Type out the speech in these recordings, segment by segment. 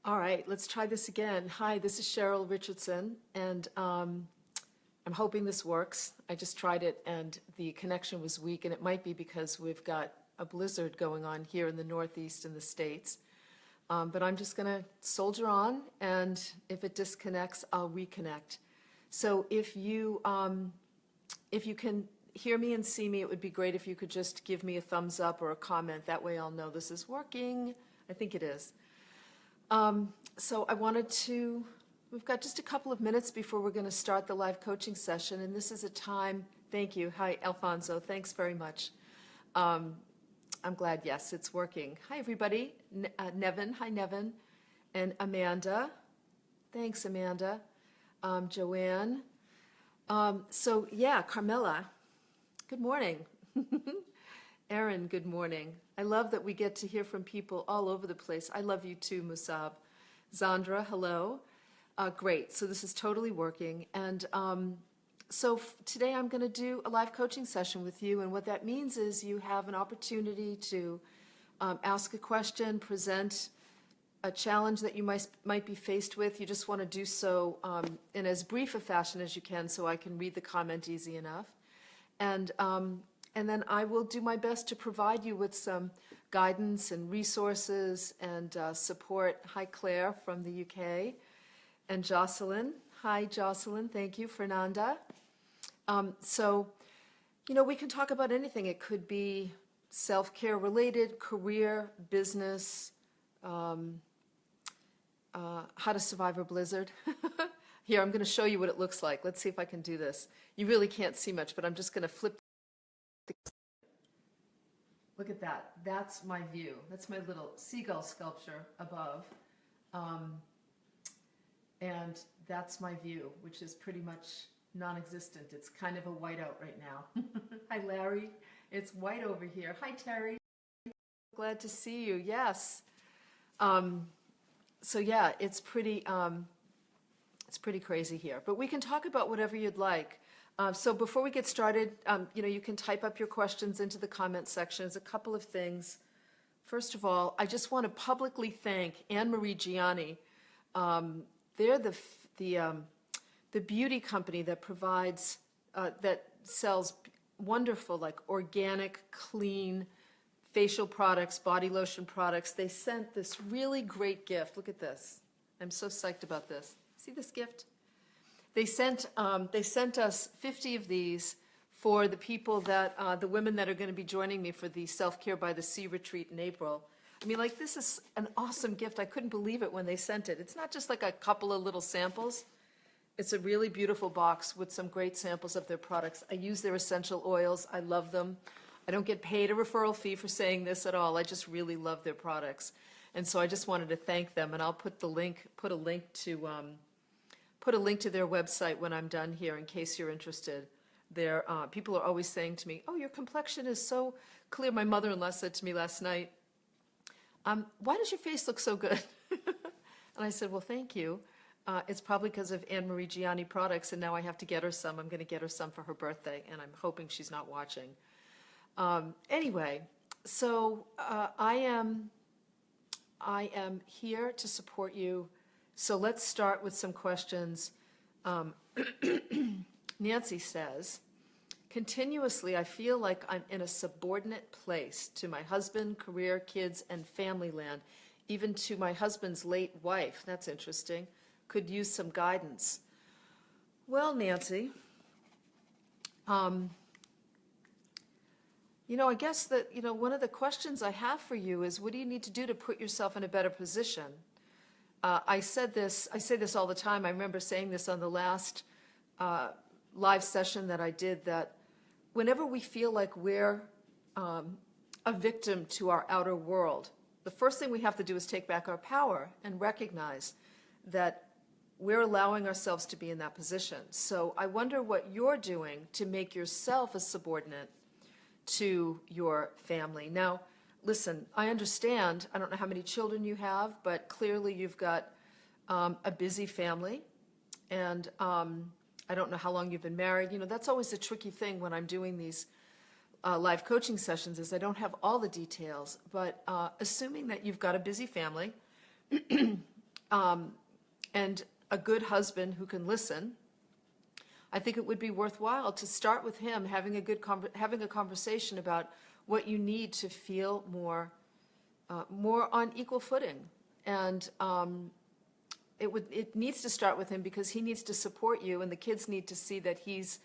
All right, let's try this again. Hi, this is Cheryl Richardson, and I'm hoping this works. I just tried it, and the connection was weak, and it might be because we've got a blizzard going on here in the Northeast in the States. But I'm just going to soldier on, and if it disconnects, I'll reconnect. So if you can hear me and see me, it would be great if you could just give me a thumbs up or a comment. That way I'll know this is working. I think it is. So I wanted to, we've got just a couple of minutes before we're going to start the live coaching session, and this is a time, thank you. Hi, Alfonso, thanks very much. I'm glad, yes, it's working. Hi, everybody. Nevin, hi, Nevin. And Amanda. Thanks, Amanda. Joanne. So, yeah, Carmela, good morning. Erin, good morning. I love that we get to hear from people all over the place. I love you too, Musab. Zandra, hello. Great, so this is totally working. And so today I'm going to do a live coaching session with you, and what that means is you have an opportunity to ask a question, present a challenge that you might be faced with. You just want to do so in as brief a fashion as you can so I can read the comment easy enough. And then I will do my best to provide you with some guidance and resources and support. Hi, Claire from the UK. And Jocelyn. Hi, Jocelyn. Thank you, Fernanda. So, you know, we can talk about anything. It could be self-care related, career, business, how to survive a blizzard. Here, I'm going to show you what it looks like. Let's see if I can do this. You really can't see much, but I'm just going to flip. Look at that. That's my view. That's my little seagull sculpture above. And that's my view, which is pretty much non-existent. It's kind of a whiteout right now. Hi, Larry. It's white over here. Hi, Terry. Glad to see you. Yes. So yeah, it's pretty crazy here. But we can talk about whatever you'd like. So before we get started, you know, you can type up your questions into the comment section. There's a couple of things. First of all, I just want to publicly thank Anne-Marie Gianni. They're the beauty company that provides, that sells wonderful, like organic, clean facial products, body lotion products. They sent this really great gift. Look at this. I'm so psyched about this. See this gift? They sent us 50 of these for the people that, the women that are going to be joining me for the Self-Care by the Sea retreat in April. I mean, like, this is an awesome gift. I couldn't believe it when they sent it. It's not just like a couple of little samples. It's a really beautiful box with some great samples of their products. I use their essential oils. I love them. I don't get paid a referral fee for saying this at all. I just really love their products. And so I just wanted to thank them, and I'll put a link to their website when I'm done here in case you're interested. People are always saying to me, oh, your complexion is so clear. My mother-in-law said to me last night, why does your face look so good? And I said, well, thank you. It's probably because of Anne-Marie Gianni products, and now I have to get her some. I'm going to get her some for her birthday, and I'm hoping she's not watching. Anyway, so I am here to support you. So let's start with some questions. Nancy says, continuously I feel like I'm in a subordinate place to my husband, career, kids, and family land, even to my husband's late wife. That's interesting. Could use some guidance. Well, Nancy, you know, I guess that, you know, one of the questions I have for you is, what do you need to do to put yourself in a better position? I say this all the time. I remember saying this on the last live session that I did, that whenever we feel like we're a victim to our outer world, the first thing we have to do is take back our power and recognize that we're allowing ourselves to be in that position. So I wonder what you're doing to make yourself a subordinate to your family. Now, listen, I understand, I don't know how many children you have, but clearly you've got a busy family, and I don't know how long you've been married. You know, that's always a tricky thing when I'm doing these live coaching sessions, is I don't have all the details, but assuming that you've got a busy family, and a good husband who can listen, I think it would be worthwhile to start with him having a conversation about what you need to feel more on equal footing. And it needs to start with him because he needs to support you, and the kids need to see that he's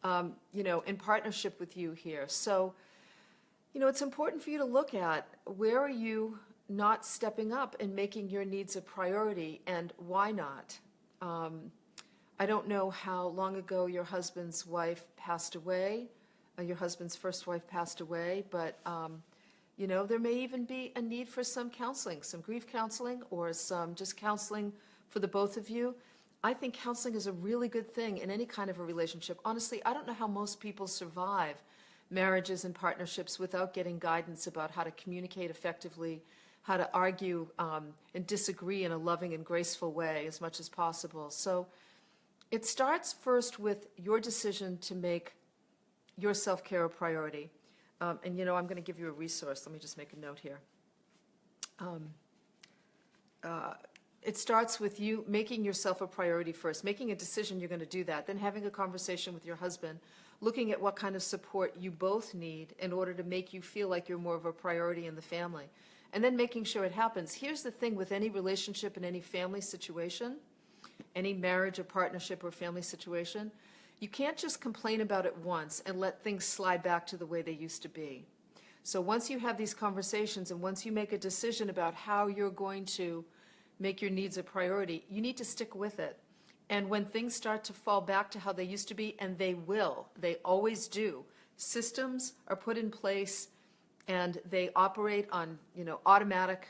in partnership with you here. So, it's important for you to look at where are you not stepping up and making your needs a priority, and why not? I don't know how long ago your husband's wife passed away, your husband's first wife passed away, but there may even be a need for some counseling, some grief counseling, or some just counseling for the both of you. I think counseling is a really good thing in any kind of a relationship. Honestly, I don't know how most people survive marriages and partnerships without getting guidance about how to communicate effectively, how to argue and disagree in a loving and graceful way as much as possible. So it starts first with your decision to make your self-care a priority. And I'm going to give you a resource. Let me just make a note here. It starts with you making yourself a priority first, making a decision you're going to do that, then having a conversation with your husband, looking at what kind of support you both need in order to make you feel like you're more of a priority in the family, and then making sure it happens. Here's the thing with any relationship and any family situation, any marriage or partnership or family situation, you can't just complain about it once and let things slide back to the way they used to be. So once you have these conversations and once you make a decision about how you're going to make your needs a priority, you need to stick with it. And when things start to fall back to how they used to be, and they will, they always do, systems are put in place and they operate on, automatic.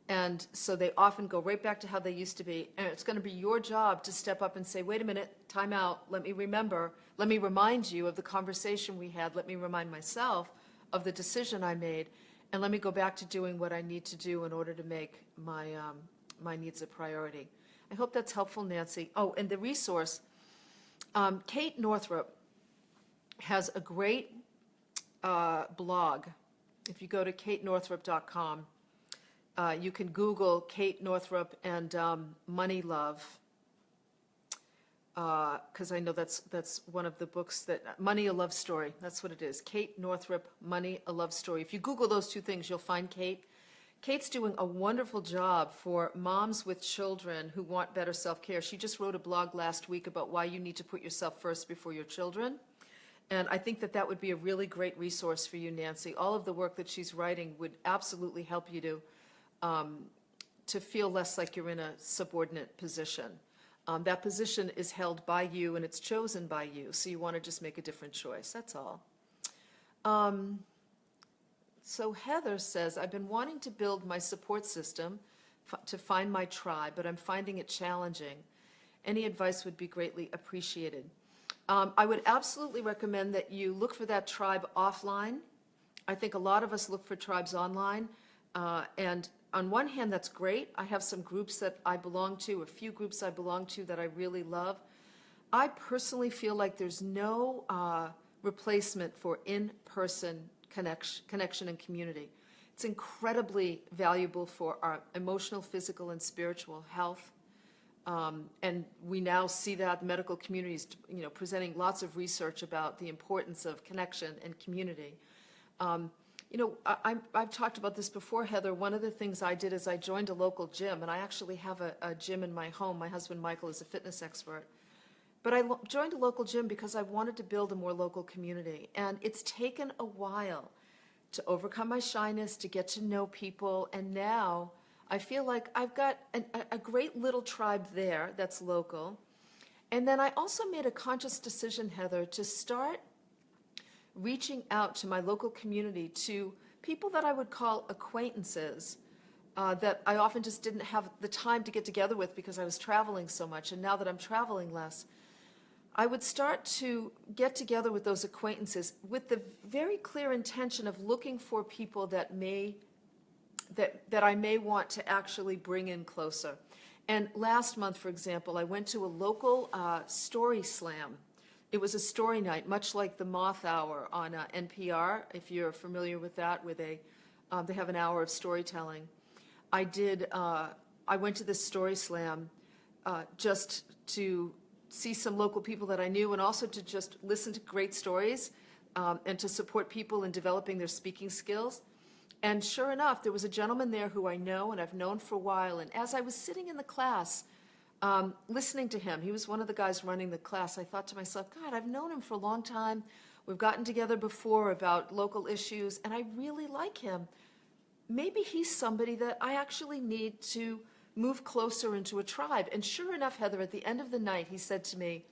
And so they often go right back to how they used to be. And it's going to be your job to step up and say, wait a minute, time out. Let me remind you of the conversation we had. Let me remind myself of the decision I made. And let me go back to doing what I need to do in order to make my needs a priority. I hope that's helpful, Nancy. Oh, and the resource, Kate Northrup has a great blog. If you go to katenorthrup.com, you can Google Kate Northrup and Money Love, because I know that's one of the books that, Money, a Love Story, that's what it is. Kate Northrup, Money, a Love Story. If you Google those two things, you'll find Kate. Kate's doing a wonderful job for moms with children who want better self-care. She just wrote a blog last week about why you need to put yourself first before your children. And I think that would be a really great resource for you, Nancy. All of the work that she's writing would absolutely help you to feel less like you're in a subordinate position. That position is held by you and it's chosen by you, so you want to just make a different choice. That's all. So Heather says, I've been wanting to build my support system to find my tribe, but I'm finding it challenging. Any advice would be greatly appreciated. I would absolutely recommend that you look for that tribe offline. I think a lot of us look for tribes online. And on one hand, that's great. I have some groups that I belong to, a few groups I belong to that I really love. I personally feel like there's no replacement for in-person connection and community. It's incredibly valuable for our emotional, physical, and spiritual health. And we now see that the medical community is, presenting lots of research about the importance of connection and community. I've talked about this before, Heather. One of the things I did is I joined a local gym, and I actually have a gym in my home. My husband, Michael, is a fitness expert. But I joined a local gym because I wanted to build a more local community. And it's taken a while to overcome my shyness, to get to know people. And now I feel like I've got a great little tribe there that's local. And then I also made a conscious decision, Heather, to start reaching out to my local community, to people that I would call acquaintances, that I often just didn't have the time to get together with because I was traveling so much. And now that I'm traveling less, I would start to get together with those acquaintances with the very clear intention of looking for people that I may want to actually bring in closer. And last month, for example, I went to a local story slam. It was a story night, much like the Moth Hour on NPR, if you're familiar with that, where they have an hour of storytelling. I I went to this story slam just to see some local people that I knew, and also to just listen to great stories and to support people in developing their speaking skills. And sure enough, there was a gentleman there who I know and I've known for a while. And as I was sitting in the class, listening to him, he was one of the guys running the class, I thought to myself, God, I've known him for a long time. We've gotten together before about local issues, and I really like him. Maybe he's somebody that I actually need to move closer into a tribe. And sure enough, Heather, at the end of the night, he said to me,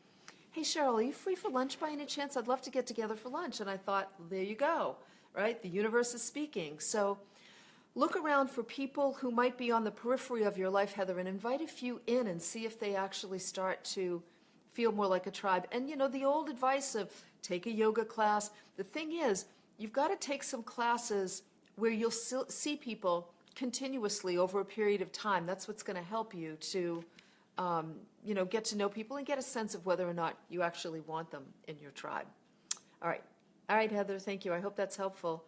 hey, Cheryl, are you free for lunch by any chance? I'd love to get together for lunch. And I thought, there you go, right? The universe is speaking. So look around for people who might be on the periphery of your life, Heather, and invite a few in and see if they actually start to feel more like a tribe. And, you know, the old advice of take a yoga class. The thing is, you've got to take some classes where you'll see people continuously over a period of time. That's what's going to help you to, you know, get to know people and get a sense of whether or not you actually want them in your tribe. All right, Heather, thank you. I hope that's helpful.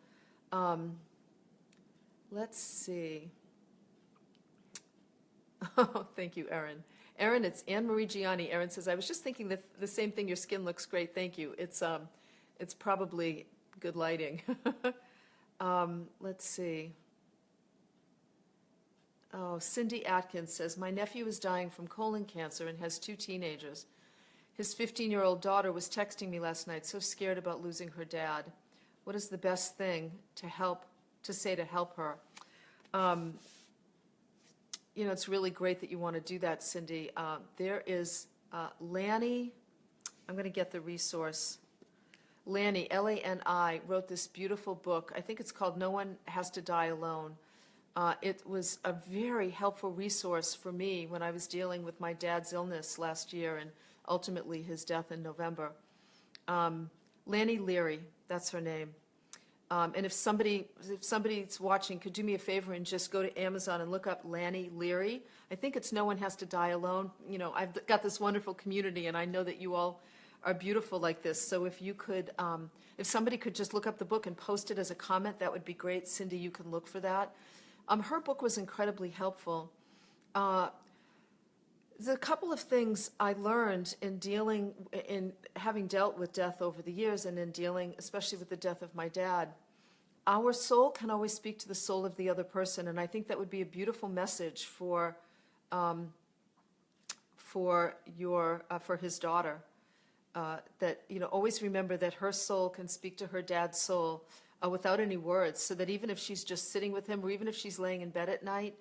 Let's see. Oh, thank you, Erin. Erin, it's Anne Marie Gianni. Erin says, I was just thinking that the same thing. Your skin looks great. Thank you. It's probably good lighting. Let's see. Oh, Cindy Atkins says, my nephew is dying from colon cancer and has 2 teenagers. His 15-year-old daughter was texting me last night, so scared about losing her dad. What is the best thing to say to help her? You know, it's really great that you want to do that, Cindy. There is Lani. I'm going to get the resource. Lani, Lani, wrote this beautiful book. I think it's called No One Has to Die Alone. It was a very helpful resource for me when I was dealing with my dad's illness last year and ultimately his death in November. Lani Leary, that's her name. And if somebody's watching, could do me a favor and just go to Amazon and look up Lani Leary. I think it's No One Has to Die Alone. You know, I've got this wonderful community, and I know that you all are beautiful like this. So if you could, if somebody could just look up the book and post it as a comment, that would be great. Cindy, you can look for that. Her book was incredibly helpful. There's a couple of things I learned in having dealt with death over the years and in dealing, especially with the death of my dad. Our soul can always speak to the soul of the other person, and I think that would be a beautiful message for his daughter. That, you know, always remember that her soul can speak to her dad's soul without any words, so that even if she's just sitting with him, or even if she's laying in bed at night,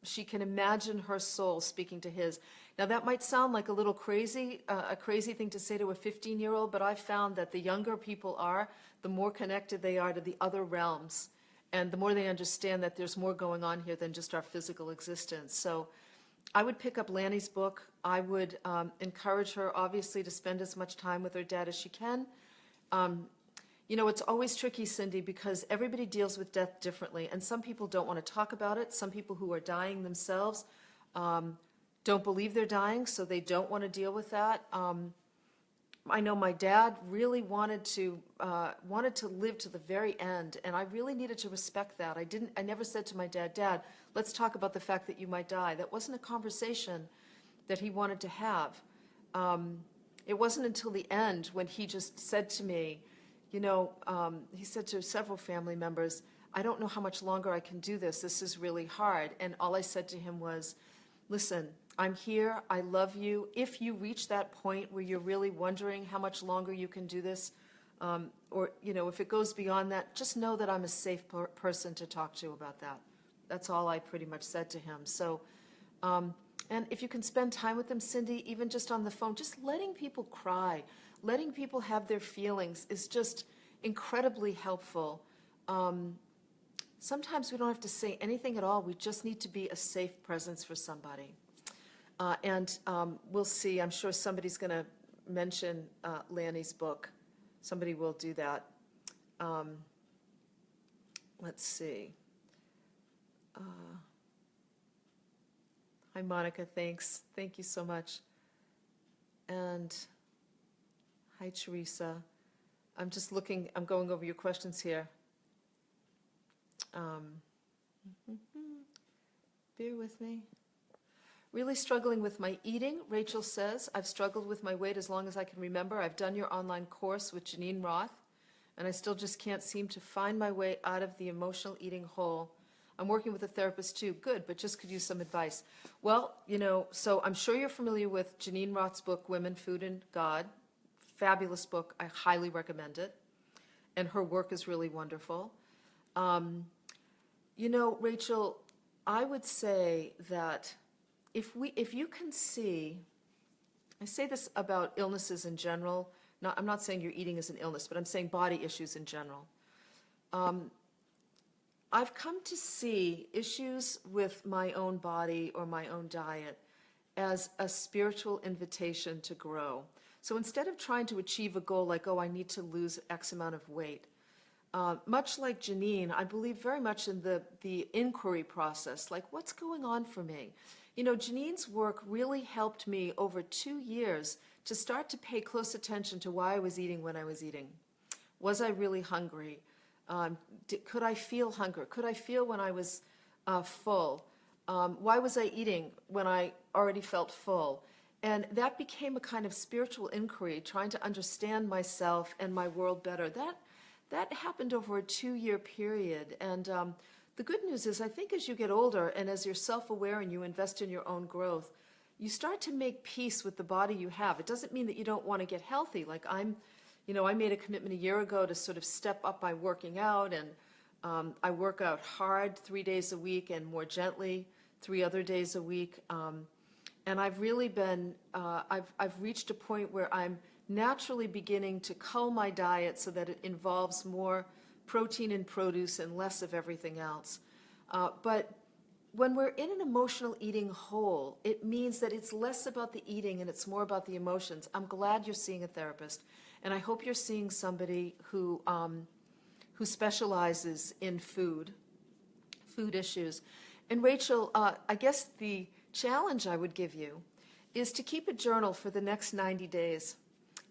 she can imagine her soul speaking to his. Now, that might sound like a little crazy, a crazy thing to say to a 15-year-old, but I've found that the younger people are, the more connected they are to the other realms, and the more they understand that there's more going on here than just our physical existence. So I would pick up Lani's book. I would encourage her, obviously, to spend as much time with her dad as she can. You know, it's always tricky, Cindy, because everybody deals with death differently, and some people don't want to talk about it. Some people who are dying themselves don't believe they're dying, so they don't want to deal with that. I know my dad really wanted to live to the very end, and I really needed to respect that. I never said to my dad, Dad, let's talk about the fact that you might die. That wasn't a conversation that he wanted to have. It wasn't until the end when he just said to me, you know, he said to several family members, I don't know how much longer I can do this. This is really hard. And all I said to him was, listen, I'm here. I love you. If you reach that point where you're really wondering how much longer you can do this, or, you know, if it goes beyond that, just know that I'm a safe person to talk to about that. That's all I pretty much said to him. So, and if you can spend time with them, Cindy, even just on the phone, just letting people cry, letting people have their feelings is just incredibly helpful. Sometimes we don't have to say anything at all. We just need to be a safe presence for somebody. And we'll see. I'm sure somebody's going to mention Lani's book. Somebody will do that. Let's see. Hi, Monica. Thanks. Thank you so much. And hi, Teresa. I'm just looking. I'm going over your questions here. bear with me. Really struggling with my eating, Rachel says. I've struggled with my weight as long as I can remember. I've done your online course with Janine Roth, and I still just can't seem to find my way out of the emotional eating hole. I'm working with a therapist too. Good, but just could use some advice. Well, so I'm sure you're familiar with Janine Roth's book, Women, Food, and God. Fabulous book. I highly recommend it. And her work is really wonderful. Rachel, I would say that if you can see, I say this about illnesses in general. I'm not saying your eating is an illness, but I'm saying body issues in general. I've come to see issues with my own body or my own diet as a spiritual invitation to grow. So instead of trying to achieve a goal like, I need to lose X amount of weight, much like Janine, I believe very much in the inquiry process, like what's going on for me? Janine's work really helped me over 2 years to start to pay close attention to why I was eating when I was eating. Was I really hungry? Could I feel hunger? Could I feel when I was full? Why was I eating when I already felt full? And that became a kind of spiritual inquiry, trying to understand myself and my world better. That happened over a 2-year period. And the good news is, I think as you get older and as you're self-aware and you invest in your own growth, you start to make peace with the body you have. It doesn't mean that you don't want to get healthy. Like I made a commitment a year ago to sort of step up my working out, and I work out hard 3 days a week and more gently 3 other days a week. And I've really been, I've reached a point where I'm naturally beginning to cull my diet so that it involves more protein and produce and less of everything else. But when we're in an emotional eating hole, it means that it's less about the eating and it's more about the emotions. I'm glad you're seeing a therapist, and I hope you're seeing somebody who specializes in food issues. And Rachel, I guess the challenge I would give you is to keep a journal for the next 90 days.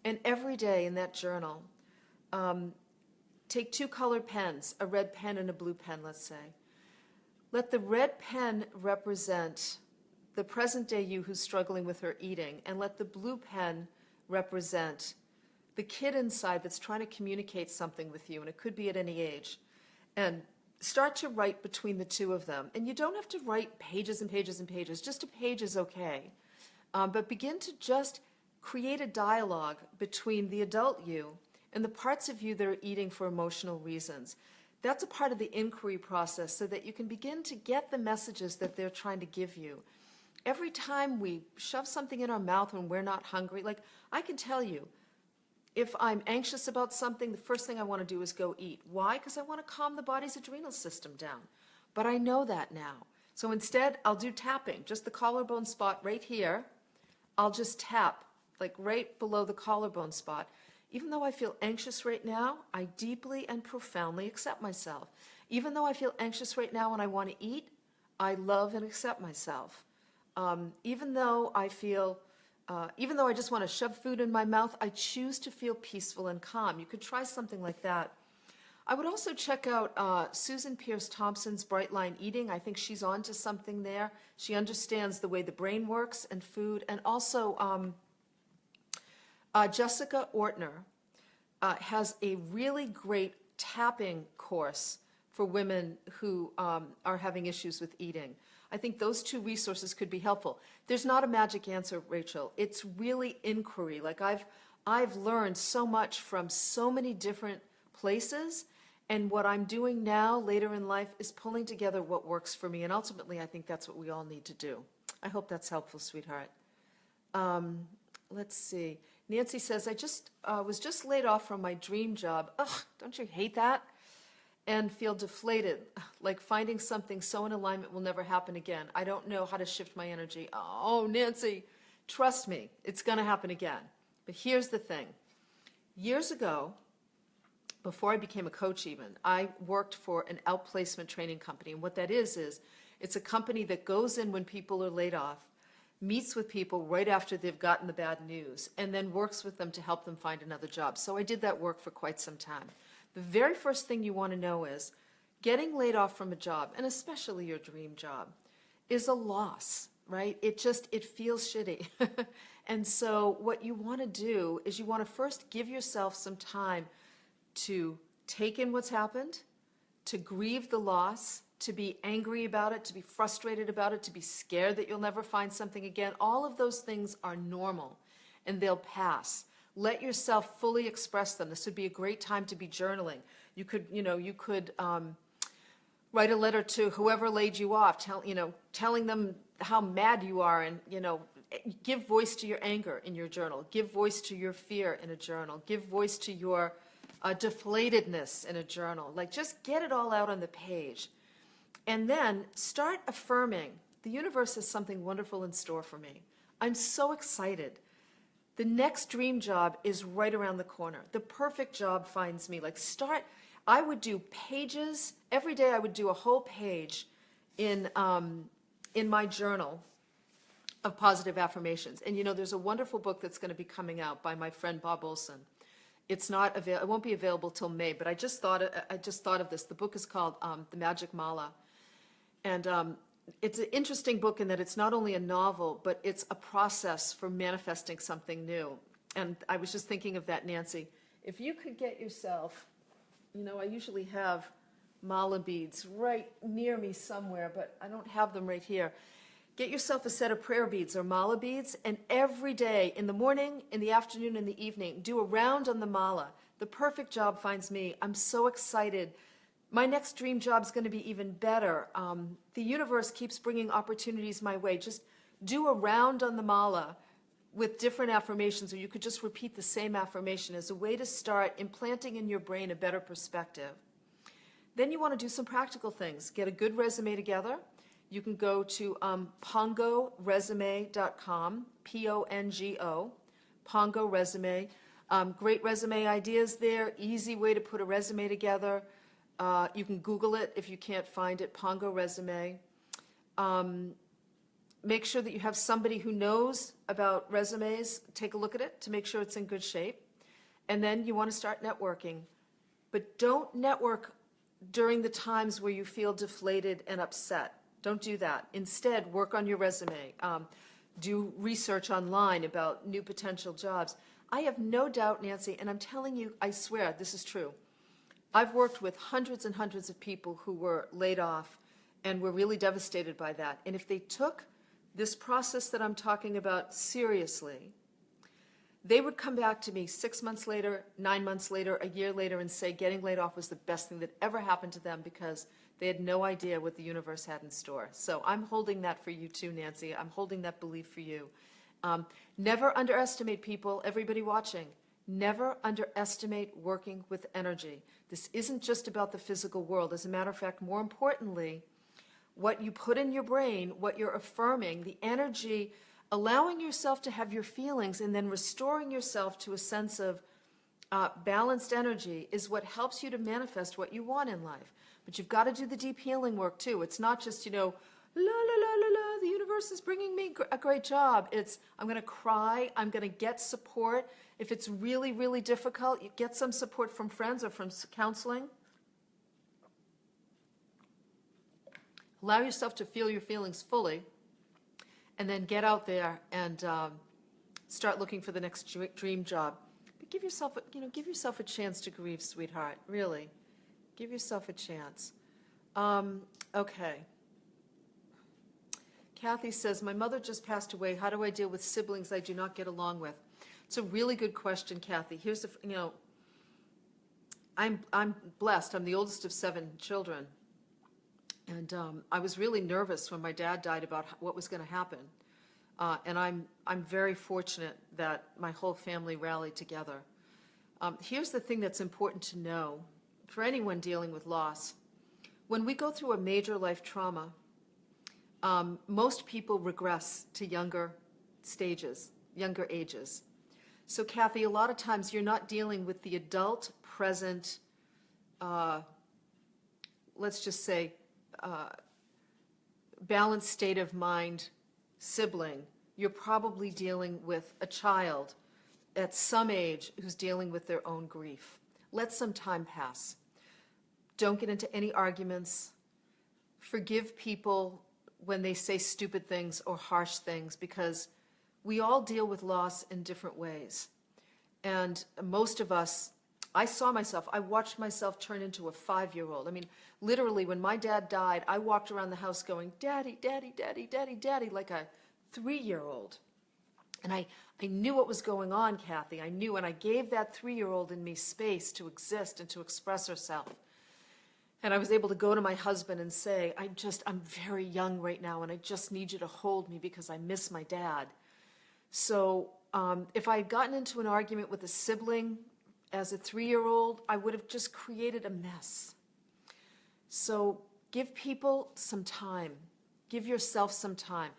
And every day in that journal, take 2 colored pens, a red pen and a blue pen, let's say. Let the red pen represent the present day you who's struggling with her eating, and let the blue pen represent the kid inside that's trying to communicate something with you, and it could be at any age. And start to write between the two of them. And you don't have to write pages and pages and pages. Just a page is okay. But begin to just create a dialogue between the adult you and the parts of you that are eating for emotional reasons. That's a part of the inquiry process so that you can begin to get the messages that they're trying to give you. Every time we shove something in our mouth when we're not hungry, like I can tell you, if I'm anxious about something, the first thing I want to do is go eat. Why? Because I want to calm the body's adrenal system down. But I know that now. So instead, I'll do tapping, just the collarbone spot right here. I'll just tap, like right below the collarbone spot. Even though I feel anxious right now, I deeply and profoundly accept myself. Even though I feel anxious right now and I want to eat, I love and accept myself. Even though I just want to shove food in my mouth, I choose to feel peaceful and calm. You could try something like that. I would also check out Susan Pierce Thompson's Bright Line Eating. I think she's on to something there. She understands the way the brain works and food. And also Jessica Ortner has a really great tapping course for women who are having issues with eating. I think those 2 resources could be helpful. There's not a magic answer, Rachel. It's really inquiry. Like I've learned so much from so many different places, and what I'm doing now later in life is pulling together what works for me, and ultimately I think that's what we all need to do. I hope that's helpful, sweetheart. Let's see. Nancy says, I was just laid off from my dream job. Ugh, don't you hate that? And feel deflated, like finding something so in alignment will never happen again. I don't know how to shift my energy. Oh, Nancy, trust me, it's going to happen again. But here's the thing. Years ago, before I became a coach even, I worked for an outplacement training company. And what that is it's a company that goes in when people are laid off, meets with people right after they've gotten the bad news, and then works with them to help them find another job. So I did that work for quite some time. The very first thing you want to know is getting laid off from a job, and especially your dream job, is a loss, right? It feels shitty. And so what you want to do is you want to first give yourself some time to take in what's happened, to grieve the loss, to be angry about it, to be frustrated about it, to be scared that you'll never find something again. All of those things are normal and they'll pass. Let yourself fully express them. This would be a great time to be journaling. You could write a letter to whoever laid you off, telling them how mad you are, and, give voice to your anger in your journal. Give voice to your fear in a journal. Give voice to your deflatedness in a journal. Like, just get it all out on the page. And then start affirming, the universe has something wonderful in store for me. I'm so excited. The next dream job is right around the corner. The perfect job finds me. I would do pages. Every day I would do a whole page in my journal of positive affirmations. And there's a wonderful book that's going to be coming out by my friend Bob Olson. It won't be available till May, but I just thought of this. The book is called The Magic Mala. And it's an interesting book in that it's not only a novel, but it's a process for manifesting something new. And I was just thinking of that, Nancy. If you could get yourself, I usually have mala beads right near me somewhere, but I don't have them right here. Get yourself a set of prayer beads or mala beads, and every day, in the morning, in the afternoon, in the evening, do a round on the mala. The perfect job finds me. I'm so excited. My next dream job is going to be even better. The universe keeps bringing opportunities my way. Just do a round on the mala with different affirmations, or you could just repeat the same affirmation as a way to start implanting in your brain a better perspective. Then you want to do some practical things. Get a good resume together. You can go to pongoresume.com, Pongo, Pongo Resume. Great resume ideas there, easy way to put a resume together. You can Google it if you can't find it, Pongo Resume. Make sure that you have somebody who knows about resumes. Take a look at it to make sure it's in good shape. And then you want to start networking. But don't network during the times where you feel deflated and upset. Don't do that. Instead, work on your resume. Do research online about new potential jobs. I have no doubt, Nancy, and I'm telling you, I swear, this is true. I've worked with hundreds and hundreds of people who were laid off and were really devastated by that. And if they took this process that I'm talking about seriously, they would come back to me 6 months later, 9 months later, a year later, and say getting laid off was the best thing that ever happened to them because they had no idea what the universe had in store. So I'm holding that for you too, Nancy. I'm holding that belief for you. Never underestimate people, everybody watching. Never underestimate working with energy. This isn't just about the physical world. As a matter of fact, more importantly, what you put in your brain, what you're affirming, the energy, allowing yourself to have your feelings and then restoring yourself to a sense of balanced energy is what helps you to manifest what you want in life. But you've got to do the deep healing work too. It's not just, la, la, la, la, la, the universe is bringing me a great job. It's, I'm going to cry. I'm going to get support. If it's really, really difficult, you get some support from friends or from counseling. Allow yourself to feel your feelings fully, and then get out there and start looking for the next dream job. But give yourself a chance to grieve, sweetheart. Really, give yourself a chance. Okay. Kathy says, my mother just passed away. How do I deal with siblings I do not get along with? It's a really good question, Kathy. Here's I'm blessed. I'm the oldest of 7 children. And I was really nervous when my dad died about what was going to happen. And I'm very fortunate that my whole family rallied together. Here's the thing that's important to know for anyone dealing with loss. When we go through a major life trauma, most people regress to younger stages, younger ages. So Kathy, a lot of times you're not dealing with the adult, present, let's just say, balanced state of mind sibling. You're probably dealing with a child at some age who's dealing with their own grief. Let some time pass. Don't get into any arguments. Forgive people when they say stupid things or harsh things, because we all deal with loss in different ways. And most of us, I watched myself turn into a 5-year-old. I mean, literally, when my dad died, I walked around the house going, "Daddy, Daddy, Daddy, Daddy, Daddy," like a 3-year-old. And I knew what was going on, Kathy. I knew, and I gave that 3-year-old in me space to exist and to express herself. And I was able to go to my husband and say, I'm very young right now, and I just need you to hold me because I miss my dad. So if I had gotten into an argument with a sibling as a 3-year-old, I would have just created a mess. So give people some time. Give yourself some time.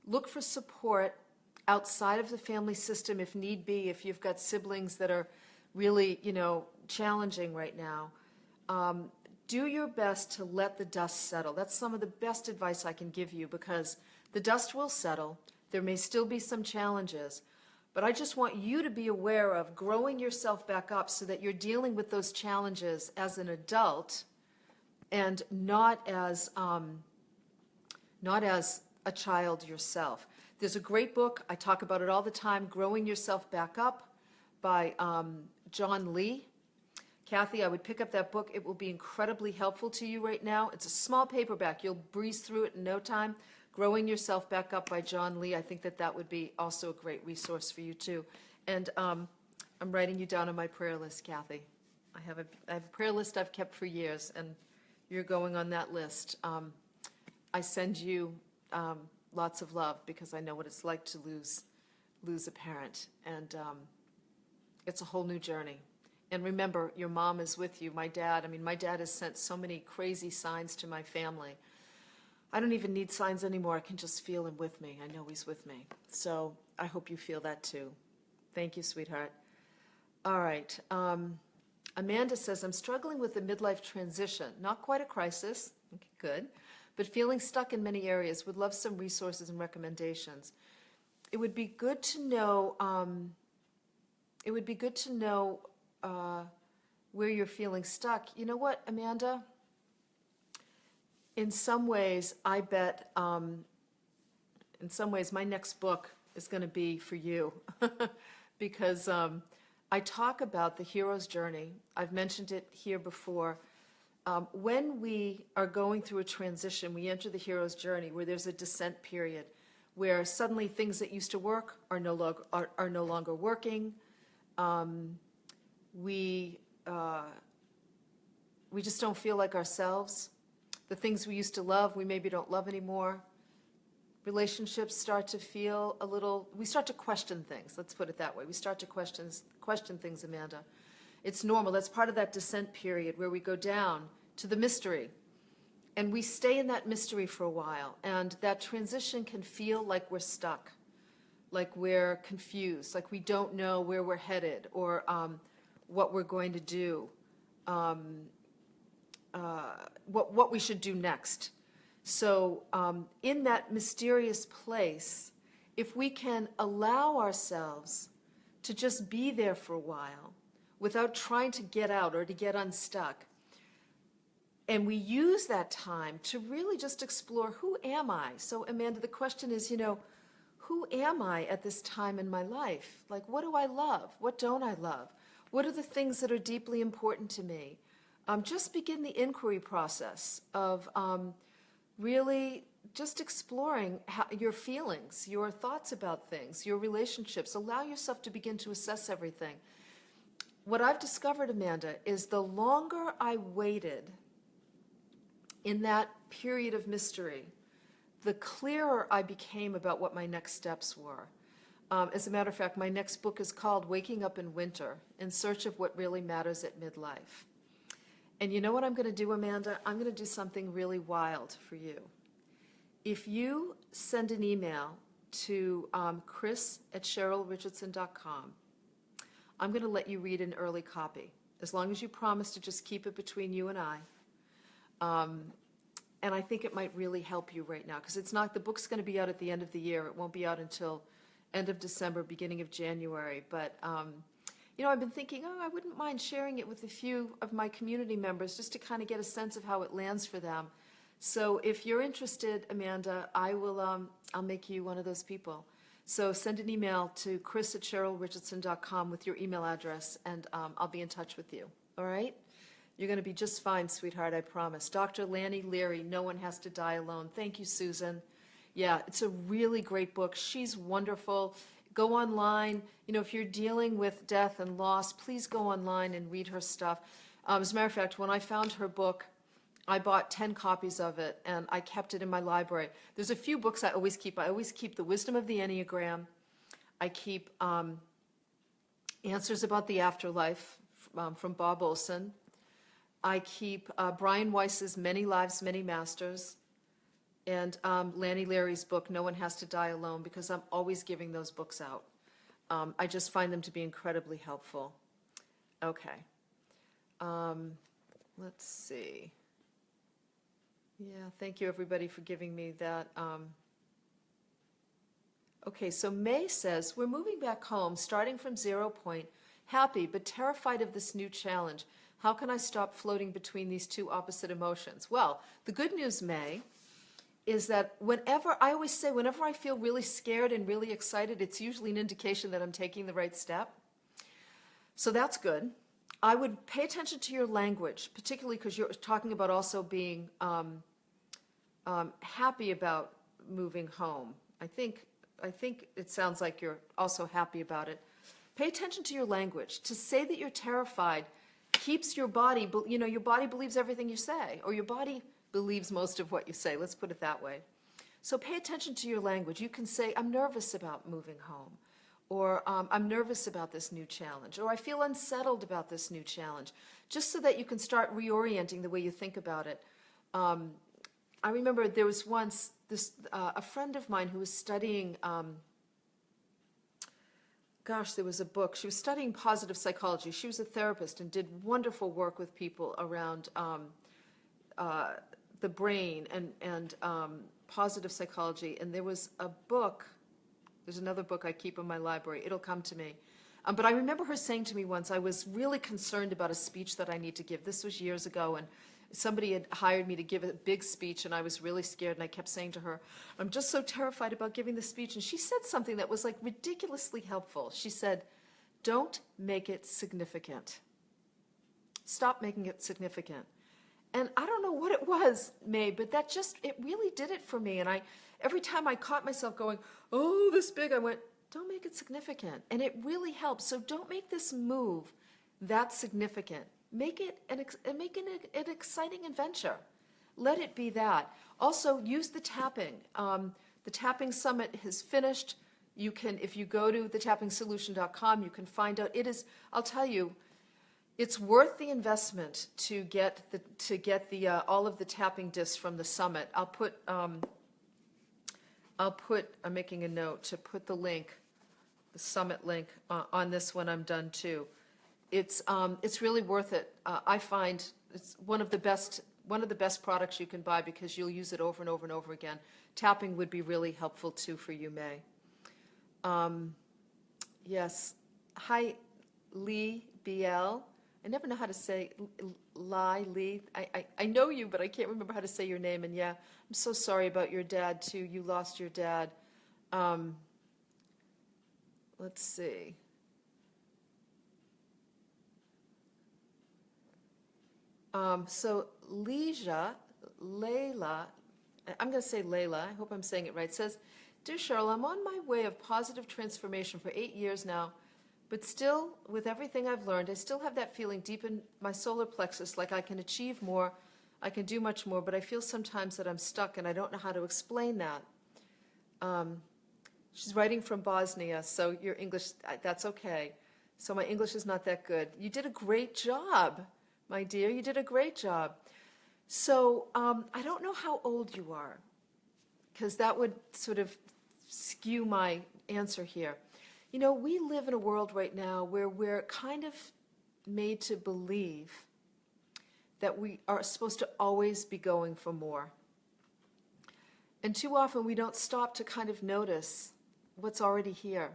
Look for support outside of the family system if need be, if you've got siblings that are really, challenging right now. Do your best to let the dust settle. That's some of the best advice I can give you, because the dust will settle. There may still be some challenges, but I just want you to be aware of growing yourself back up so that you're dealing with those challenges as an adult and not as a child yourself. There's a great book, I talk about it all the time, Growing Yourself Back Up by John Lee. Kathy, I would pick up that book. It will be incredibly helpful to you right now. It's a small paperback. You'll breeze through it in no time. Growing Yourself Back Up by John Lee. I think that would be also a great resource for you, too. And I'm writing you down on my prayer list, Kathy. I have a prayer list I've kept for years, and you're going on that list. I send you lots of love because I know what it's like to lose a parent. And it's a whole new journey. And remember, your mom is with you. My dad has sent so many crazy signs to my family. I don't even need signs anymore. I can just feel him with me. I know he's with me. So I hope you feel that too. Thank you, sweetheart. All right. Amanda says, I'm struggling with the midlife transition. Not quite a crisis. Okay, good. But feeling stuck in many areas. Would love some resources and recommendations. It would be good to know, where you're feeling stuck. You know what, Amanda? In some ways, I bet, my next book is going to be for you because I talk about the hero's journey. I've mentioned it here before. When we are going through a transition, we enter the hero's journey where there's a descent period, where suddenly things that used to work are no longer working. We just don't feel like ourselves. The things we used to love, we maybe don't love anymore. Relationships start to feel we start to question things. Let's put it that way. We start to question things, Amanda. It's normal. That's part of that descent period where we go down to the mystery. And we stay in that mystery for a while. And that transition can feel like we're stuck, like we're confused, like we don't know where we're headed or what we're going to do, what we should do next. So in that mysterious place, if we can allow ourselves to just be there for a while without trying to get out or to get unstuck, and we use that time to really just explore, who am I? So Amanda, the question is, who am I at this time in my life? Like, what do I love? What don't I love? What are the things that are deeply important to me? Just begin the inquiry process of really just exploring your feelings, your thoughts about things, your relationships. Allow yourself to begin to assess everything. What I've discovered, Amanda, is the longer I waited in that period of mystery, the clearer I became about what my next steps were. As a matter of fact, my next book is called Waking Up in Winter, In Search of What Really Matters at Midlife. And you know what I'm going to do, Amanda? I'm going to do something really wild for you. If you send an email to chris@CherylRichardson.com, I'm going to let you read an early copy, as long as you promise to just keep it between you and I. And I think it might really help you right now, because the book's going to be out at the end of the year. It won't be out until end of December, beginning of January. But, I've been thinking, I wouldn't mind sharing it with a few of my community members just to kind of get a sense of how it lands for them. So if you're interested, Amanda, I'll make you one of those people. So send an email to chris@cherylrichardson.com with your email address, and I'll be in touch with you. All right? You're going to be just fine, sweetheart, I promise. Dr. Lani Leary, No One Has to Die Alone. Thank you, Susan. Yeah, it's a really great book. She's wonderful. Go online. You know, if you're dealing with death and loss, please go online and read her stuff. As a matter of fact, when I found her book, I bought 10 copies of it, and I kept it in my library. There's a few books I always keep. I always keep The Wisdom of the Enneagram. I keep Answers About the Afterlife from Bob Olson. I keep Brian Weiss's Many Lives, Many Masters, and Lani Leary's book, No One Has to Die Alone, because I'm always giving those books out. I just find them to be incredibly helpful. Okay. Let's see. Yeah, thank you, everybody, for giving me that. Okay, so May says, we're moving back home, starting from 0 point, happy but terrified of this new challenge. How can I stop floating between these two opposite emotions? Well, the good news, May, is that I always say, whenever I feel really scared and really excited, it's usually an indication that I'm taking the right step. So that's good. I would pay attention to your language, particularly because you're talking about also being happy about moving home. I think it sounds like you're also happy about it. Pay attention to your language. To say that you're terrified keeps your body, your body believes everything you say, or your body believes most of what you say. Let's put it that way. So pay attention to your language. You can say, I'm nervous about moving home. Or I'm nervous about this new challenge, or I feel unsettled about this new challenge, just so that you can start reorienting the way you think about it. I remember there was once a friend of mine who was studying, there was a book. She was studying positive psychology. She was a therapist and did wonderful work with people around the brain and positive psychology. And there was a book. There's another book I keep in my library. It'll come to me. But I remember her saying to me once, I was really concerned about a speech that I need to give. This was years ago, and somebody had hired me to give a big speech, and I was really scared, and I kept saying to her, I'm just so terrified about giving the speech. And she said something that was like ridiculously helpful. She said, don't make it significant. Stop making it significant. And I don't know what it was, May, but it really did it for me. And every time I caught myself going, oh, this big, I went, don't make it significant. And it really helps. So don't make this move that significant. Make it an exciting adventure. Let it be that. Also, use the tapping. The tapping summit has finished. You can, if you go to thetappingsolution.com, you can find out. I'll tell you, it's worth the investment to get all of the tapping discs from the summit. I'm making a note to put the link, the summit link, on this when I'm done too. It's really worth it. I find it's one of the best products you can buy because you'll use it over and over and over again. Tapping would be really helpful too for you, May. Yes. Hi, Lee BL. I never know how to say Lee. I know you, but I can't remember how to say your name. And yeah, I'm so sorry about your dad too. You lost your dad. Let's see. So Layla, I'm going to say Layla, I hope I'm saying it right, says, Dear Cheryl, I'm on my way of positive transformation for 8 years now, but still, with everything I've learned, I still have that feeling deep in my solar plexus, like I can achieve more, I can do much more, but I feel sometimes that I'm stuck and I don't know how to explain that. She's writing from Bosnia, so your English, that's okay. So my English is not that good. You did a great job, my dear. You did a great job. So I don't know how old you are, because that would sort of skew my answer here. You know, we live in a world right now where we're kind of made to believe that we are supposed to always be going for more. And too often we don't stop to kind of notice what's already here.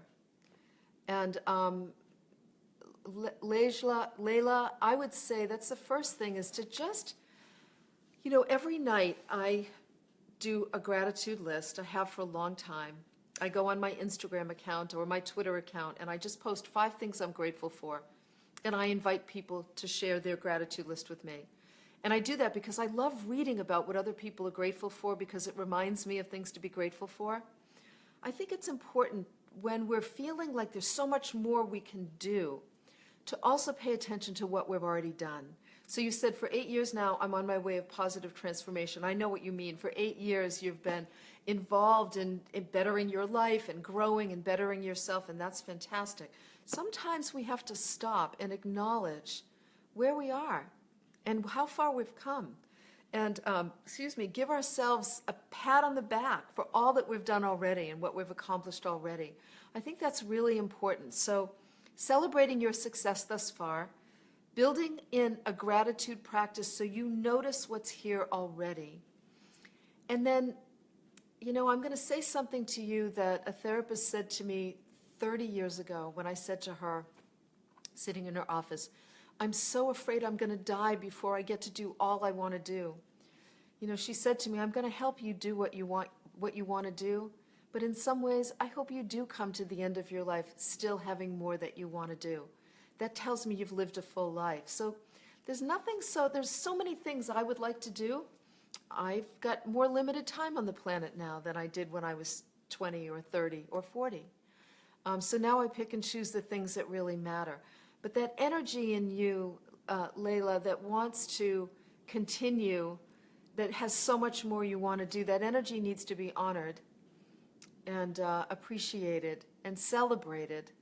And Layla, I would say that's the first thing, is to just You know, every night I do a gratitude list. I have for a long time. I go on my Instagram account or my Twitter account, and I just post 5 things I'm grateful for. And I invite people to share their gratitude list with me. And I do that because I love reading about what other people are grateful for, because it reminds me of things to be grateful for. I think it's important when we're feeling like there's so much more we can do to also pay attention to what we've already done. So you said for 8 years now, I'm on my way of positive transformation. I know what you mean. For 8 years, you've been involved in bettering your life and growing and bettering yourself, and that's fantastic. Sometimes we have to stop and acknowledge where we are and how far we've come. And, give ourselves a pat on the back for all that we've done already and what we've accomplished already. I think that's really important. So celebrating your success thus far, building in a gratitude practice so you notice what's here already. And then, you know, I'm going to say something to you that a therapist said to me 30 years ago when I said to her, sitting in her office, I'm so afraid I'm going to die before I get to do all I want to do. You know, she said to me, I'm going to help you do what you want to do, but in some ways, I hope you do come to the end of your life still having more that you want to do. That tells me you've lived a full life. So there's so many things I would like to do. I've got more limited time on the planet now than I did when I was 20 or 30 or 40. So now I pick and choose the things that really matter. But that energy in you, Layla, that wants to continue, that has so much more you want to do, that energy needs to be honored and appreciated and celebrated.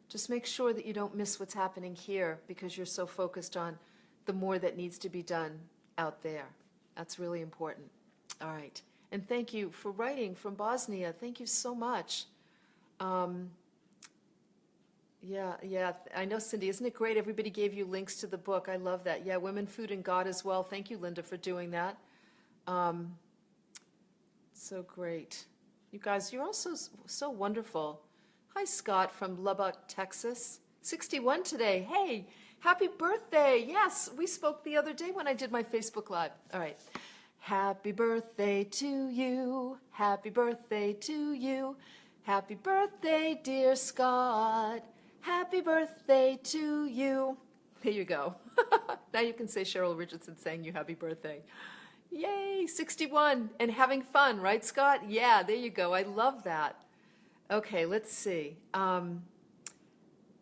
Just make sure that you don't miss what's happening here because you're so focused on the more that needs to be done out there. That's really important. All right. And thank you for writing from Bosnia. Thank you so much. Yeah. I know, Cindy. Isn't it great? Everybody gave you links to the book. I love that. Yeah, Women, Food, and God as well. Thank you, Linda, for doing that. So great. You guys, you're also so wonderful. Hi, Scott from Lubbock, Texas. 61 today. Hey, happy birthday. Yes, we spoke the other day when I did my Facebook Live. All right. Happy birthday to you. Happy birthday to you. Happy birthday, dear Scott. Happy birthday to you. There you go. Now you can say Cheryl Richardson sang you happy birthday. Yay, 61 and having fun, right, Scott? Yeah, there you go. I love that. Okay, let's see. La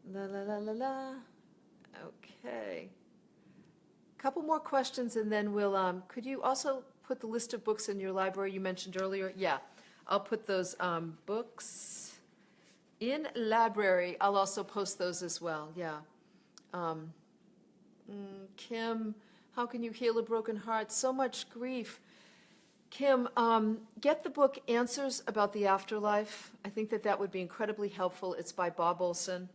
la la la la. Okay. Couple more questions and then we'll, could you also put the list of books in your library you mentioned earlier? Yeah, I'll put those books in library. I'll also post those as well, yeah. Kim, how can you heal a broken heart? So much grief. Kim, get the book Answers About the Afterlife. I think that would be incredibly helpful. It's by Bob Olson.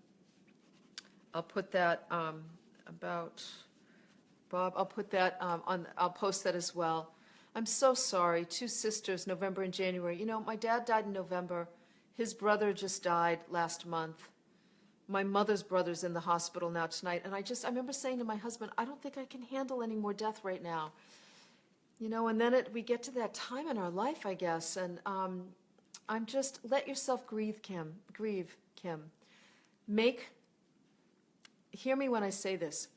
I'll put that about Bob. I'll put that I'll post that as well. I'm so sorry. 2 sisters, November and January. You know, my dad died in November. His brother just died last month. My mother's brother's in the hospital now tonight. And I remember saying to my husband, I don't think I can handle any more death right now. You know, and then we get to that time in our life, I guess. And I'm just, let yourself grieve, Kim. Hear me when I say this.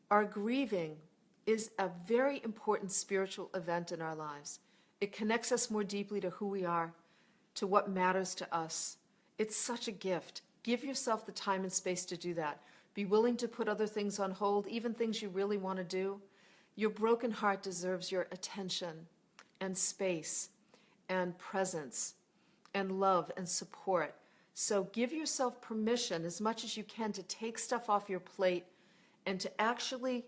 Our grieving is a very important spiritual event in our lives. It connects us more deeply to who we are, to what matters to us. It's such a gift. Give yourself the time and space to do that. Be willing to put other things on hold, even things you really want to do. Your broken heart deserves your attention and space and presence and love and support. So give yourself permission as much as you can to take stuff off your plate and to actually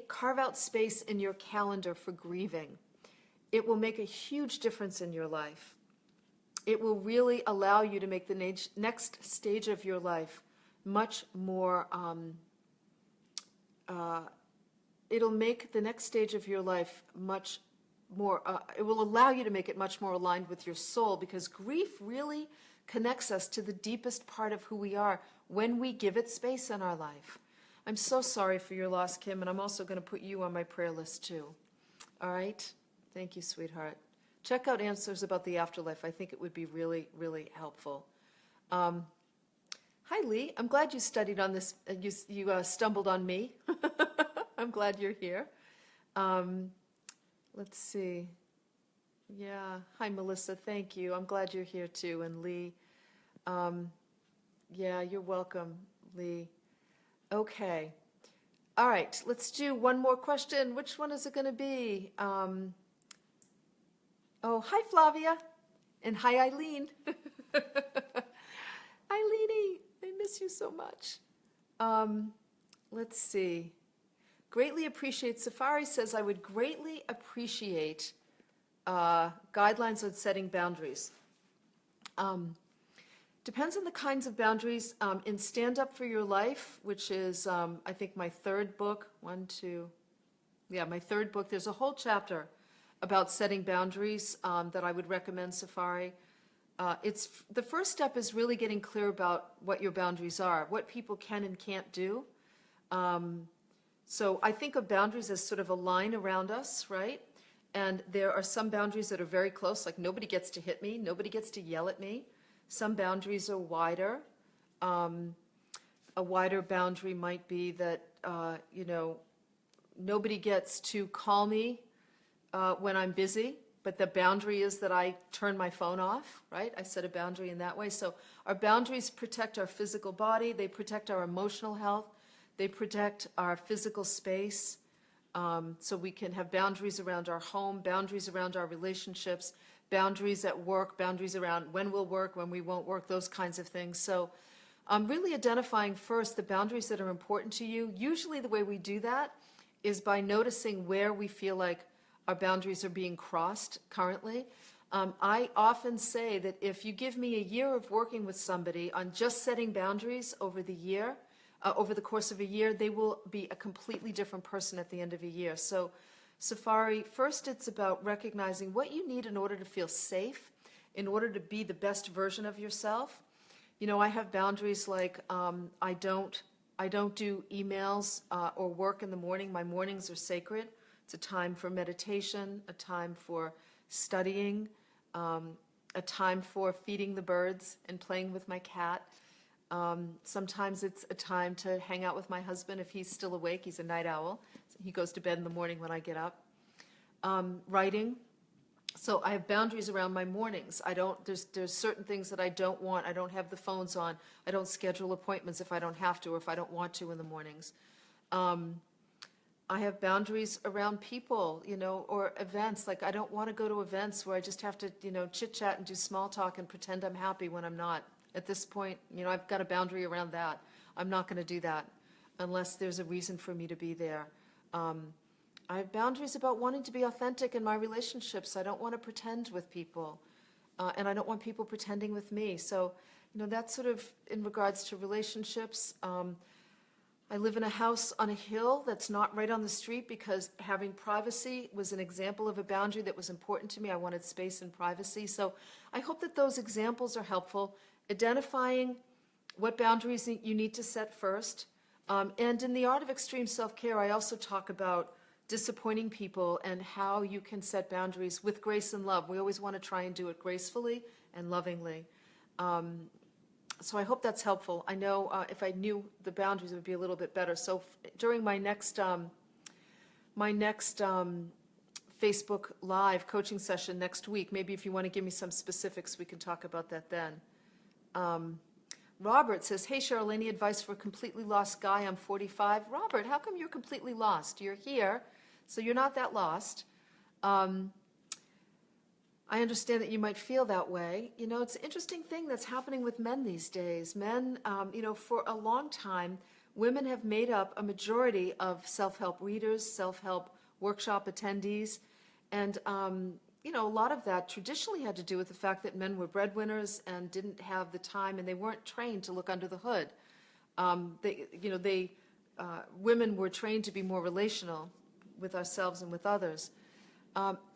carve out space in your calendar for grieving. It will make a huge difference in your life. It will really allow you to make the next stage of your life much more, it'll make the next stage of your life much more, it will allow you to make it much more aligned with your soul, because grief really connects us to the deepest part of who we are when we give it space in our life. I'm so sorry for your loss, Kim, and I'm also going to put you on my prayer list too. All right. Thank you, sweetheart. Check out answers about the afterlife. I think it would be really, really helpful. Hi, Lee. I'm glad you studied on this. You stumbled on me. I'm glad you're here. Let's see. Yeah. Hi, Melissa. Thank you. I'm glad you're here too. And Lee. Yeah, you're welcome, Lee. Okay. All right. Let's do one more question. Which one is it going to be? Oh, hi, Flavia. And hi, Eileen. Eileenie, I miss you so much. Let's see. Greatly appreciate, Safari says, I would greatly appreciate guidelines on setting boundaries. Depends on the kinds of boundaries. In Stand Up for Your Life, which is, I think, my third book, my third book, there's a whole chapter about setting boundaries that I would recommend, Safari. The first step is really getting clear about what your boundaries are, what people can and can't do. So I think of boundaries as sort of a line around us, right? And there are some boundaries that are very close, like nobody gets to hit me, nobody gets to yell at me. Some boundaries are wider. A wider boundary might be that, nobody gets to call me when I'm busy. But the boundary is that I turn my phone off, right? I set a boundary in that way. So our boundaries protect our physical body. They protect our emotional health. They protect our physical space. So we can have boundaries around our home, boundaries around our relationships, boundaries at work, boundaries around when we'll work, when we won't work, those kinds of things. So really identifying first the boundaries that are important to you. Usually the way we do that is by noticing where we feel like our boundaries are being crossed currently. I often say that if you give me a year of working with somebody on just setting boundaries over the year, over the course of a year, they will be a completely different person at the end of a year. So Safari, first it's about recognizing what you need in order to feel safe, in order to be the best version of yourself. I have boundaries like I don't do emails or work in the morning. My mornings are sacred. It's a time for meditation, a time for studying, a time for feeding the birds and playing with my cat. Sometimes it's a time to hang out with my husband if he's still awake. He's a night owl. He goes to bed in the morning when I get up. Writing. So I have boundaries around my mornings. There's certain things that I don't want. I don't have the phones on. I don't schedule appointments if I don't have to or if I don't want to in the mornings. I have boundaries around people, or events. Like I don't want to go to events where I just have to, chit-chat and do small talk and pretend I'm happy when I'm not. At this point, I've got a boundary around that. I'm not going to do that unless there's a reason for me to be there. I have boundaries about wanting to be authentic in my relationships. I don't want to pretend with people, and I don't want people pretending with me. So, that's sort of in regards to relationships. I live in a house on a hill that's not right on the street because having privacy was an example of a boundary that was important to me. I wanted space and privacy. So I hope that those examples are helpful. Identifying what boundaries you need to set first. And in the Art of Extreme Self-Care, I also talk about disappointing people and how you can set boundaries with grace and love. We always want to try and do it gracefully and lovingly. So I hope that's helpful. I know if I knew the boundaries, it would be a little bit better. So during my next Facebook Live coaching session next week, maybe if you want to give me some specifics, we can talk about that then. Robert says, hey, Cheryl, any advice for a completely lost guy? I'm 45. Robert, how come you're completely lost? You're here, so you're not that lost. I understand that you might feel that way. It's an interesting thing that's happening with men these days. Men, for a long time, women have made up a majority of self-help readers, self-help workshop attendees. And, a lot of that traditionally had to do with the fact that men were breadwinners and didn't have the time and they weren't trained to look under the hood. Women were trained to be more relational with ourselves and with others.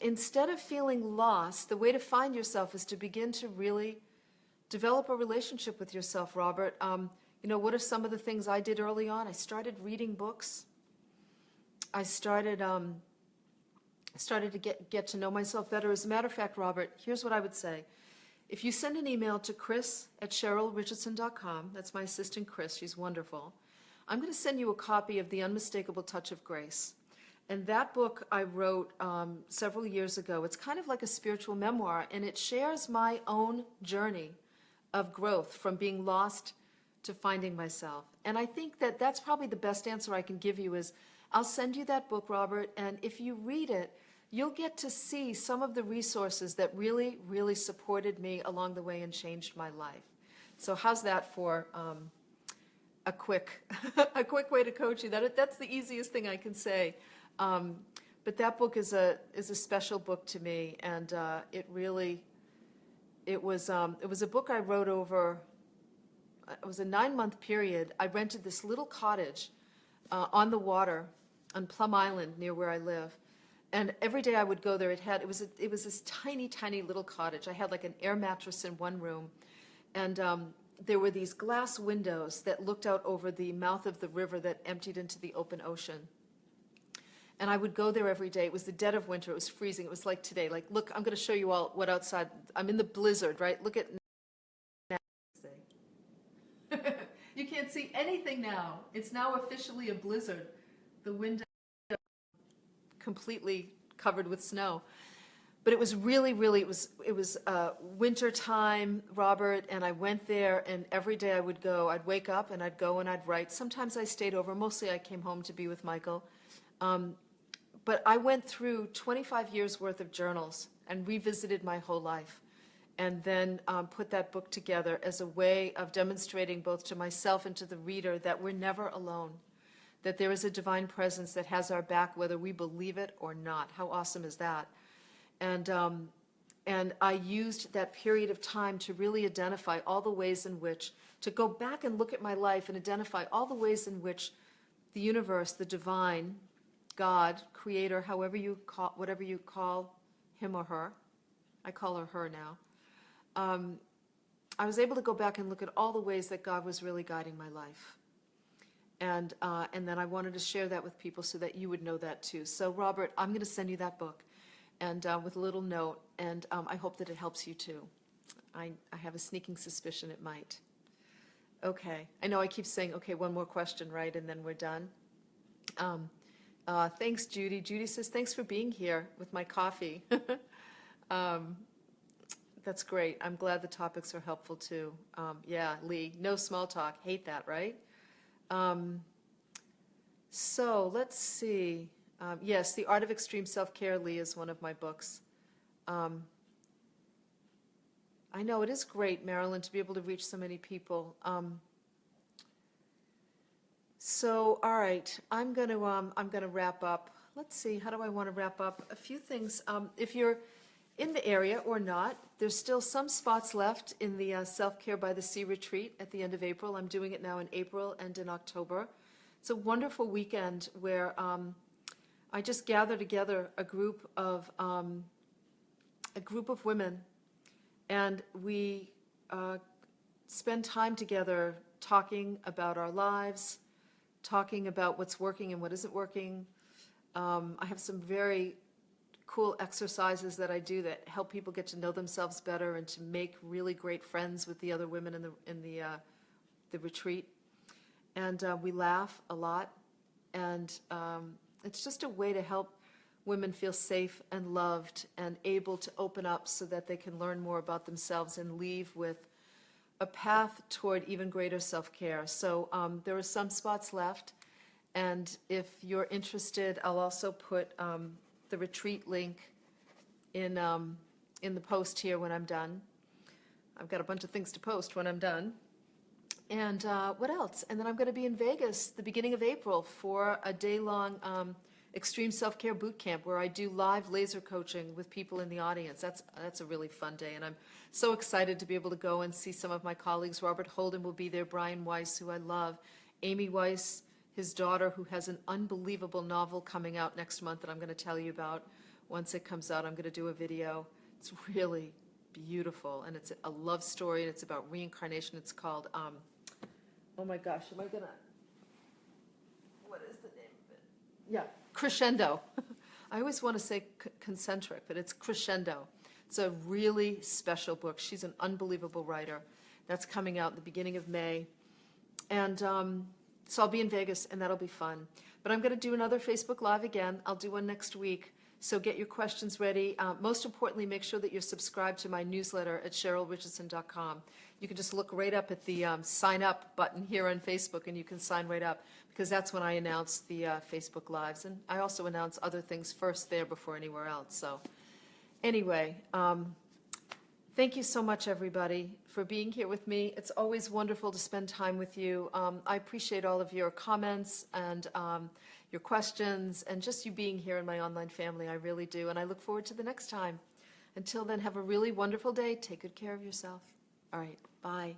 Instead of feeling lost, the way to find yourself is to begin to really develop a relationship with yourself, Robert. What are some of the things I did early on? I started reading books. I started started to get to know myself better. As a matter of fact, Robert, here's what I would say. If you send an email to chris@cherylrichardson.com, that's my assistant Chris, she's wonderful, I'm going to send you a copy of The Unmistakable Touch of Grace. And that book I wrote several years ago. It's kind of like a spiritual memoir, and it shares my own journey of growth from being lost to finding myself. And I think that that's probably the best answer I can give you is I'll send you that book, Robert, and if you read it, you'll get to see some of the resources that really, really supported me along the way and changed my life. So how's that for a quick way to coach you? That's the easiest thing I can say. But that book is a special book to me, and it was a book I wrote over. It was a 9-month period. I rented this little cottage on the water on Plum Island near where I live. And every day I would go there. It was this tiny, tiny little cottage. I had like an air mattress in one room, and there were these glass windows that looked out over the mouth of the river that emptied into the open ocean. And I would go there every day. It was the dead of winter. It was freezing. It was like today. Like, look, I'm going to show you all what outside. I'm in the blizzard, right? Look at now. You can't see anything now. It's now officially a blizzard. The window completely covered with snow. But it was really, really, it was winter time, Robert, and I went there, and every day I would go. I'd wake up, and I'd go, and I'd write. Sometimes I stayed over. Mostly I came home to be with Michael. But I went through 25 years worth of journals and revisited my whole life, and then put that book together as a way of demonstrating both to myself and to the reader that we're never alone, that there is a divine presence that has our back whether we believe it or not. How awesome is that? And I used that period of time to really identify all the ways in which, to go back and look at my life and identify all the ways in which the universe, the divine, God, creator, whatever you call him or her, I call her now, I was able to go back and look at all the ways that God was really guiding my life. And then I wanted to share that with people so that you would know that too. So Robert, I'm going to send you that book, and with a little note, and I hope that it helps you too. I have a sneaking suspicion it might. Okay, I know I keep saying, okay, one more question, right, and then we're done. Thanks, Judy. Judy says, thanks for being here with my coffee. That's great. I'm glad the topics are helpful too. Yeah, Lee, no small talk. Hate that, right? So let's see. Yes, The Art of Extreme Self-Care, Lee, is one of my books. I know, it is great, Marilyn, to be able to reach so many people. So, all right, I'm going to wrap up. Let's see, how do I want to wrap up? A few things. If you're in the area or not, there's still some spots left in the Self-Care by the Sea retreat at the end of April. I'm doing it now in April and in October. It's a wonderful weekend where I just gather together a group of women, and we spend time together talking about our lives, talking about what's working and what isn't working. I have some very cool exercises that I do that help people get to know themselves better and to make really great friends with the other women in the retreat. And we laugh a lot, and it's just a way to help women feel safe and loved and able to open up so that they can learn more about themselves and leave with a path toward even greater self-care. So there are some spots left, and if you're interested, I'll also put the retreat link in the post here when I'm done. I've got a bunch of things to post when I'm done. And what else? And then I'm going to be in Vegas the beginning of April for a day-long Extreme Self-Care Boot Camp where I do live laser coaching with people in the audience. That's a really fun day, and I'm so excited to be able to go and see some of my colleagues. Robert Holden will be there, Brian Weiss, who I love, Amy Weiss, his daughter, who has an unbelievable novel coming out next month that I'm going to tell you about. Once it comes out, I'm going to do a video. It's really beautiful, and it's a love story, and it's about reincarnation. It's called, oh my gosh, am I going to, what is the name of it? Yeah, Crescendo. I always want to say concentric, but it's crescendo. It's a really special book. She's an unbelievable writer. That's coming out in the beginning of May. And so I'll be in Vegas, and that'll be fun. But I'm going to do another Facebook Live again. I'll do one next week. So get your questions ready. Most importantly, make sure that you're subscribed to my newsletter at CherylRichardson.com. You can just look right up at the sign up button here on Facebook, and you can sign right up, because that's when I announce the Facebook Lives. And I also announce other things first there before anywhere else. So anyway, thank you so much, everybody, for being here with me. It's always wonderful to spend time with you. I appreciate all of your comments and your questions, and just you being here in my online family. I really do, and I look forward to the next time. Until then, have a really wonderful day. Take good care of yourself. All right, bye.